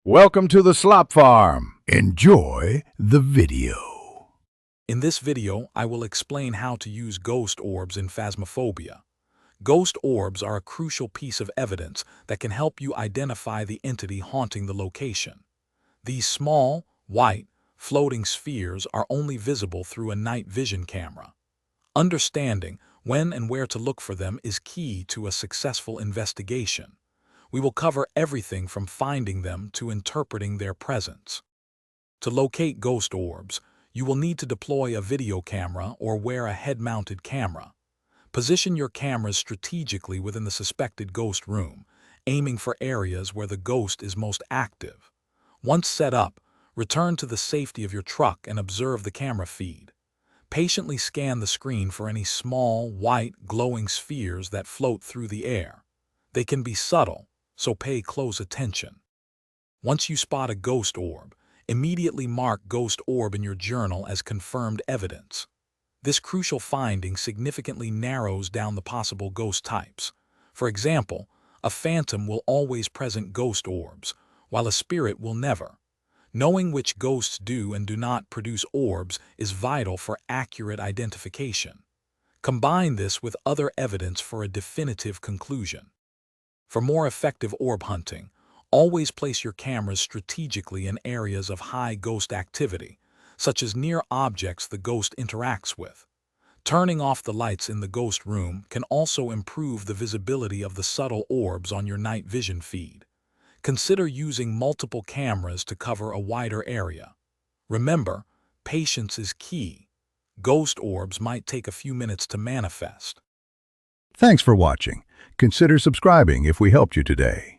Welcome to the Slop Farm. Enjoy the video. In this video, I will explain how to use ghost orbs in Phasmophobia. Ghost orbs are a crucial piece of evidence that can help you identify the entity haunting the location. These small, white, floating spheres are only visible through a night vision camera. Understanding when and where to look for them is key to a successful investigation. We will cover everything from finding them to interpreting their presence. To locate ghost orbs, you will need to deploy a video camera or wear a head-mounted camera. Position your cameras strategically within the suspected ghost room, aiming for areas where the ghost is most active. Once set up, return to the safety of your truck and observe the camera feed. Patiently scan the screen for any small, white, glowing spheres that float through the air. They can be subtle, so pay close attention. Once you spot a ghost orb, immediately mark ghost orb in your journal as confirmed evidence. This crucial finding significantly narrows down the possible ghost types. For example, a phantom will always present ghost orbs, while a spirit will never. Knowing which ghosts do and do not produce orbs is vital for accurate identification. Combine this with other evidence for a definitive conclusion. For more effective orb hunting, always place your cameras strategically in areas of high ghost activity, such as near objects the ghost interacts with. Turning off the lights in the ghost room can also improve the visibility of the subtle orbs on your night vision feed. Consider using multiple cameras to cover a wider area. Remember, patience is key. Ghost orbs might take a few minutes to manifest. Thanks for watching. Consider subscribing if we helped you today.